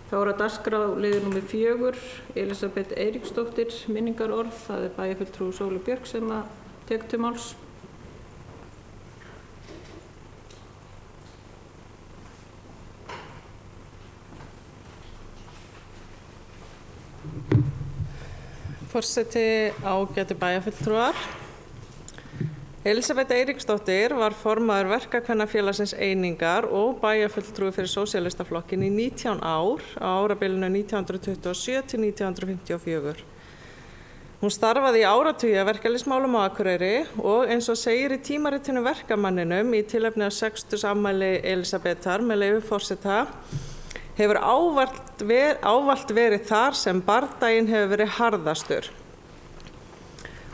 Þá er að dagskrá liður númer 4, Elísabet Eiríksdóttir, minningarorð. Það er bæjarfulltrúi Sólu Björk sem að tekur til máls. Forseti, ágætu bæjarfulltrúar. Elísabet Eiríksdóttir var formaður Verkakvennafélagsins Einingar og bæjarfulltrúi fyrir Sósíalistaflokkinn í 19 ár á árabilinu 1927 til 1954. Hún starfaði í áratugi að verkalýðsmálum á Akureyri og eins og segir í tímaritinu Verkamanninum í tilefni af 60. afmæli Elísabetar með leyfi forseta, hefur ávallt verið þar sem bardaginn hefur verið harðastur.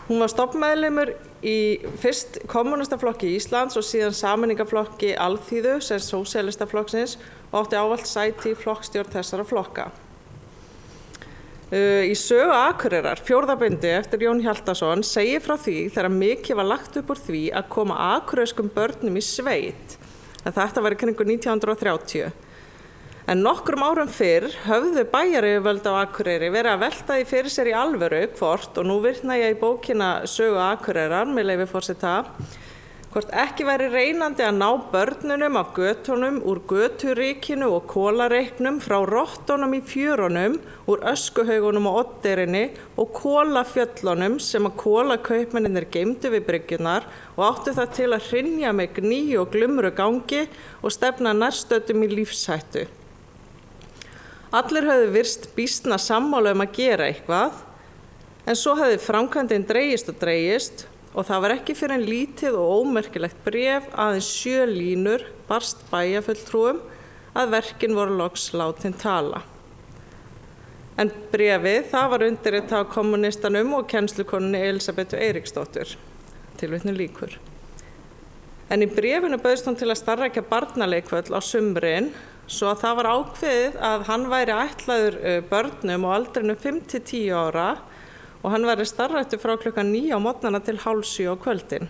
Hún var stofnmeðlimur í fyrst kommúnistaflokki Íslands og síðan sameiningaflokki Alþýðu sem Sósíalistaflokksins og átti ávallt sæti í flokkstjórn þessara flokka. Í sögu Akureyrar, 4. bindi eftir Jón Hjaltason, segir frá því þegar mikið var lagt upp úr því að koma akureyrskum börnum í sveit. Þetta var í kringum 1930. En nokkrum árum fyrr höfðu bæjaryfirvöld á Akureyri verið að velta því fyrir sér í alvöru hvort, og nú vitna ég í bókina Sögu Akureyrar með leyfi forseta, hvort ekki væri reynandi að ná börnunum af götunum úr göturíkinu og kolareiknum frá rottunum í fjörunum, úr öskuhaugunum á Oddeyrinni og kolafjöllunum sem að kolakaupmennirnir geymdu við bryggjurnar og áttu það til að hrynja með gný og glumru gangi og stefna nærstöddum í lífshættu. Allir höfðu virst býsna sammála að gera eitthvað, en svo hefði framkvæmdin dregist og það var ekki fyrir en lítið og ómerkilegt bréf aðeins 7 línur barst bæjarfulltrúum að verkin voru loks látin tala. En bréfið það var undirritað af kommunistanum og kennslukonunni Elísabetu Eiríksdóttur. Tilvitnun lýkur. En í bréfinu bauðst hún til að starfrækja barnaleikvöll á sumrin, svo að það var ákveðið að hann væri ætlaður börnum á aldrinu 5 til 10 ára og hann væri starfræktur frá klukkan 9 á morgnana til 6:30 á kvöldin.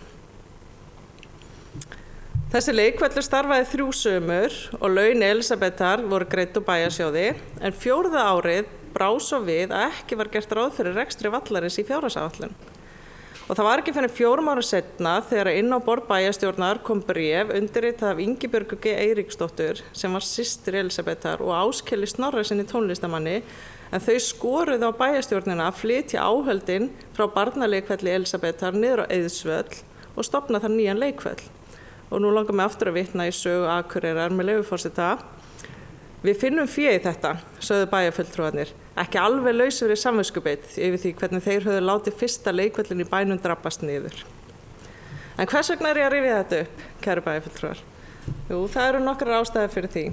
Þessi leikvöllur starfaði 3 sumur og laun Elísabetar voru greidd úr bæjarsjóði, en 4. árið brá svo við að ekki var gert ráð fyrir rekstri vallarins í fjárhagsáætlun. Og það var ekki fyrir 4 árum seinna þegar inn á borð bæjarstjórnar kom bréf undirritað af Ingibjörgu G. Eiríksdóttur sem var systir Elísabetar og Áskeli Snorrasyni tónlistamanni, en þau skoruðu á bæjarstjórnina að flytja áhöldin frá barnaleikvelli Elísabetar niður á Eiðsvöll og stofna þar nýjan leikvöll. Og nú langar mig aftur að vitna í Sögu Akureyrar með leyfi forseta. Við finnum fé í þetta, sögðu bæjarfulltrúarnir, ekki alveg lausir í samviskubit yfir því hvernig þeir höfðu látið fyrsta leikvöllin í bænum drabbast niður. En hvers vegna ég að rifja þetta upp, kæru bæjarfulltrúar? Jú, það eru nokkrar ástæður fyrir því.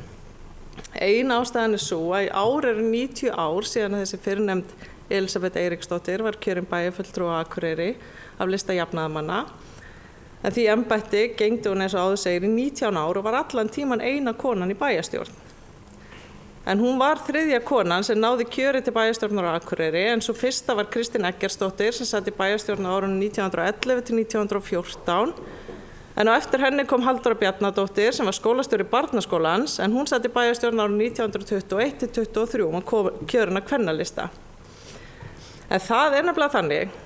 Ein ástæðan er svo að í ár eru 90 ár síðan að þessi fyrrnefnd Elísabet Eiríksdóttir var kjörin bæjarfulltrúi á Akureyri af lista jafnaðarmanna. En því embætti gegndi hún eins og áður segir í 19 ár og var allan tíman eina konan í bæjarstjórn. En hún var 3. konan sem náði kjöri til bæjarstjórnar á Akureyri, en svo fyrsta var Kristín Eggertsdóttir sem sat í bæjarstjórn á árunum 1911 til 1914. En á eftir henni kom Halldóra Bjarnadóttir sem var skólastjóri barnaskólans, en hún sat í bæjarstjórn á árunum 1921 til 23 og var kjörin á kvennalista. En það er nefnilega þannig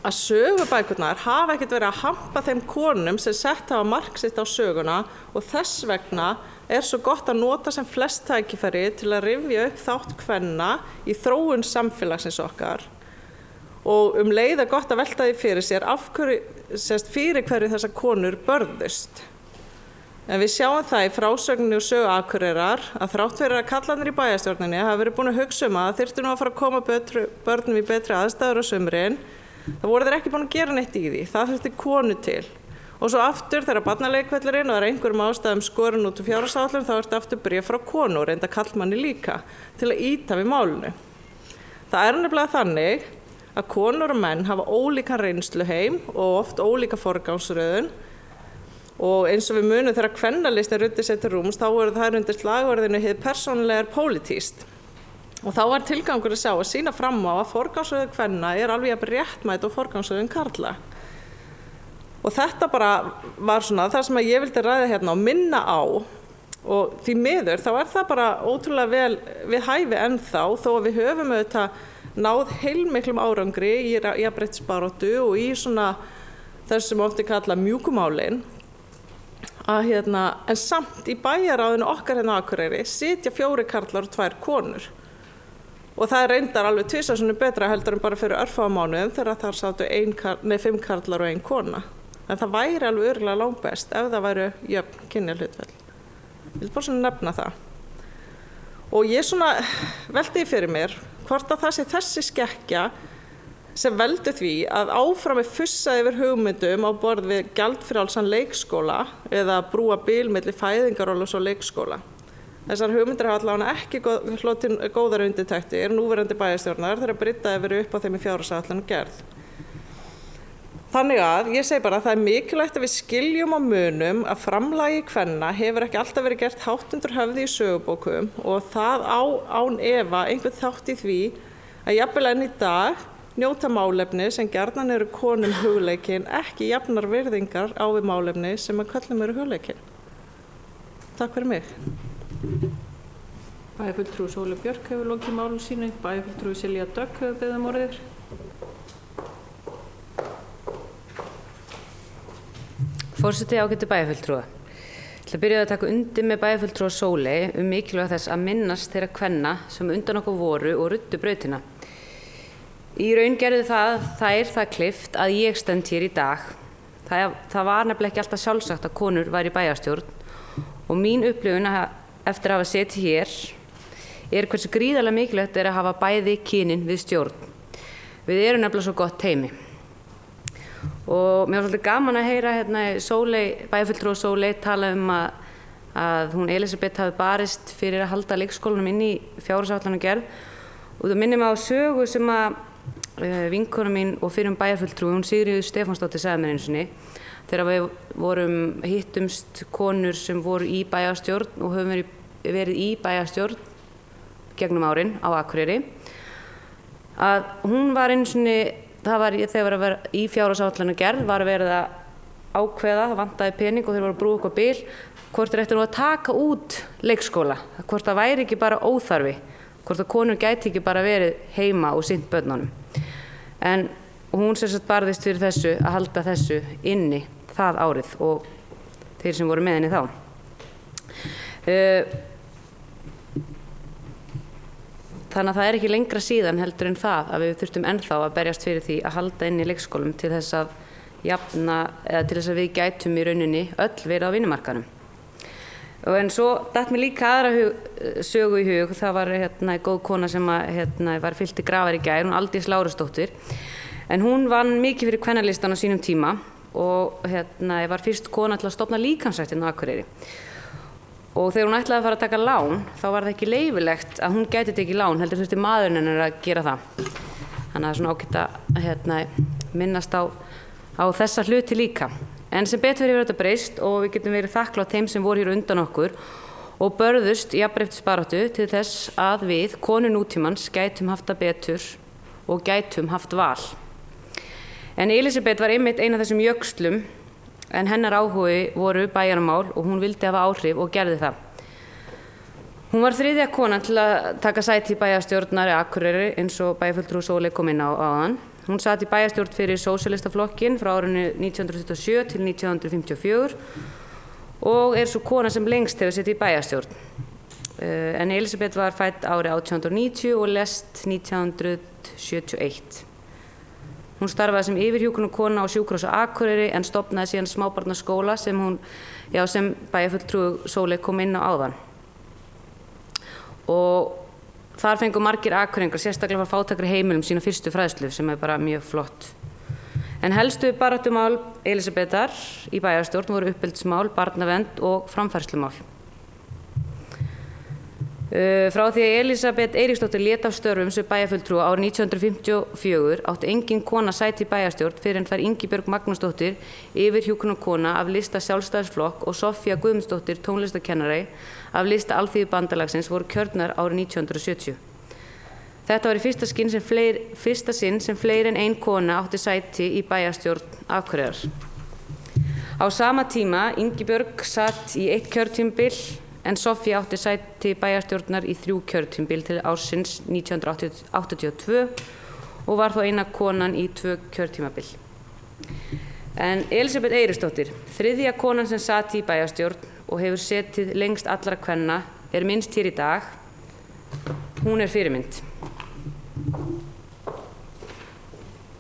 að sögubækurnar hafa ekkert verið að hampa þeim konum sem sett hafa mark sitt á söguna og þess vegna er svo gott að nota sem flest tækifæri til að rifja upp þátt kvenna í þróun samfélagsins okkar og leið er gott að velta því fyrir sér fyrir hverju þessar konur börðust. En við sjáum það í frásögninni úr Sögu Akureyrar að þrátt fyrir að kallarnir í bæjarstjórninni hafa verið búin að hugsa að þyrftu nú að fara að koma börnum í betri aðstæður á sumrin, það voru þeir ekki búin að gera neitt í því, það þurfti konu til. Og svo aftur þegar barnaleikvöllurinn og einhverjum ástæðum skorin út úr fjárhagsáætlun þá ertu aftur bréf frá konu og reynda karlmanni líka til að ýta við málinu. Það er nefnilega þannig að konur og menn hafa ólíkan reynsluheim og oft ólíka forgangsröðun og eins og við munum þegar kvennalistin ruddi sér til rúms þá voru það undir slagorðinu hið persónulega er pólitískt. Og þá var tilgangur að sjá að sýna fram á að forgangsröðun kvenna er alveg jafn réttmæt og forgangsröðun karla. Og þetta bara var svona það sem ég vildi ræða hérna og minna á og því miður þá það bara ótrúlega vel við hæfi ennþá þó að við höfum auðvitað náð heilmiklum árangri í jafnréttisbaráttu og í svona þessum ofti kalla mjúkumálin að en samt í bæjarráðinu okkar hérna á Akureyri sitja 4 karlar og 2 konur og það reyndar alveg 2 sinnum betra heldur en bara fyrir örfáum mánuðum þegar þar sátu 5 karlar og 1 kona en það væri alveg örugglega langbest ef það væru jöfn kynjahlutföll. Ég vil bara svona nefna það. Og ég svona velti fyrir mér hvort að það sé þessi skekkja sem veldur því að áfram fussað yfir hugmyndum á borð við gjaldfrjálsan leikskóla eða brúa bil milli fæðingarorlofs og leikskóla. Þessar hugmyndir hafa allavega ekki hlotið góðar undirtektir núverandi bæjarstjórnar þegar bryddaði verið upp á þeim í fjárhagsáætlun gerð. Þannig að ég segi bara að það mikilvægt að við skiljum á munum að framlagi kvenna hefur ekki alltaf verið gert hátt undir höfði í sögubókum og það án efa einhvern þátt í því að jafnvel enn í dag njóta málefni sem gjarnan eru konum hugleikin ekki jafnar virðingar á við málefni sem að körlum eru hugleikin. Takk fyrir mig. Bæjarfulltrúi Sóley Björk hefur lokið máli sínu. Bæjarfulltrúi Silja Dögg hefur beðið orðið. Forseti ágætu bæjarfulltrúa. Ég ætla að byrja að taka undir með bæjarfulltrúa Sóley mikilvægt þess að minnast þeirra kvenna sem undan okkur voru og ruddu brautina. Í raun gerði það kleift að ég stend hér í dag. Það var nefnilega ekki alltaf sjálfsagt að konur væri í bæjarstjórn og mín upplifun eftir að hafa setið hér hversu gríðarlega mikilvægt að hafa bæði kynin við stjórn. Við erum nefnilega svo gott teymi. Og mér var svolítið gaman að heyra bæjarfulltrúa Sóley tala að hún Elísabet hafi barist fyrir að halda leikskólanum inn í fjárhagsáætlanagerð og það minnir mig á sögu sem að vinkona mín og fyrrum bæjarfulltrúi, hún Sigríður Stefánsdóttir sagði mér einu sinni þegar við hittumst konur sem voru í bæjarstjórn og höfum verið í bæjarstjórn gegnum árin á Akureyri að hún var einu sinni þegar að vera í fjárhagsáætlanagerð var verið að ákveða, það vantaði pening og þeir voru að brúa eitthvað bil, hvort þeir ættu nú að taka út leikskóla, hvort það væri ekki bara óþarfi, hvort að konur gæti ekki bara verið heima og sinnt börnunum. En hún sem sagt barðist fyrir þessu að halda þessu inni það árið og þeir sem voru með henni þá. Þannig að það ekki lengra síðan heldur en það að við þurftum ennþá að berjast fyrir því að halda inn í leikskólum til þess að jafna, eða til þess að við gætum í rauninni öll verið á vinnumarkaðnum. En svo datt mér líka aðra sögu í hug, það var góð kona sem var fyllt til grafar í gær, hún Aldís Lárusdóttir, en hún vann mikið fyrir kvennalistan á sínum tíma og var fyrst kona til að stofna líkamsræktin á Akureyri. Og þegar hún ætlaði að fara að taka lán, þá var það ekki leyfilegt að hún gæti tekið lán, heldur þurfti maðurinn hennar að gera það. Þannig að það svona ágætt að minnast á þessa hluti líka. En sem betur hefur þetta breyst og við getum verið þakklátt þeim sem voru hér undan okkur og börðust í jafnréttisbaráttu til þess að við, konur nútímans, gætum haft það betur og gætum haft val. En Elísabet var einmitt ein af þessum jöxlum en hennar áhugi voru bæjarmál og hún vildi hafa áhrif og gerði það. Hún var þriðja konan til að taka sæti í bæjarstjórnar í Akureyri eins og bæjarfulltrúi Sóley kom inn á áðan. Hún sat í bæjarstjórn fyrir Sósíalistaflokkinn frá árinu 1927 til 1954 og svo kona sem lengst hefur setið í bæjarstjórn. En Elísabet var fædd árið 1890 og lést 1971. Hún starfaði sem yfirhjúkrunarkona á sjúkrahúsi á Akureyri en stofnaði síðan smábarnaskóla sem bæjarfulltrúi Sóley kom inn á áðan. Og þar fengu margir akureyringar, sérstaklega frá fátækri heimilum, sína fyrstu fræðslu sem bara mjög flott. En helstu baráttumál Elísabetar í bæjarstjórn voru uppeldismál, barnavernd og framfærslumál. Frá því að Elísabet Eiríksdóttir lét af störfum sem bæjarfulltrúi árið 1954 átti engin kona sæti í bæjarstjórn fyrr en þær Ingibjörg Magnúsdóttir, yfirhjúkrunarkona af lista Sjálfstæðisflokk og Soffía Guðmundsdóttir, tónlistarkennari af lista Alþýðubandalagsins voru kjörnar árið 1970. Þetta var í fyrsta sinn sem fleiri en ein kona átti sæti í bæjarstjórn Akureyrar. Á sama tíma Ingibjörg satt í 1 kjörtímabil en Soffía átti sæti bæjarstjórnar í 3 kjörtímabil til ársins 1982 og var þó eina konan í 2 kjörtímabil. En Elísabet Eiríksdóttir, 3. konan sem sat í bæjarstjórn og hefur setið lengst allra kvenna, minnst hér í dag. Hún fyrirmynd.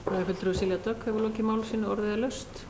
Bæjarfulltrúi Silja Dögg hefur lokið máli sínu, orðið laust.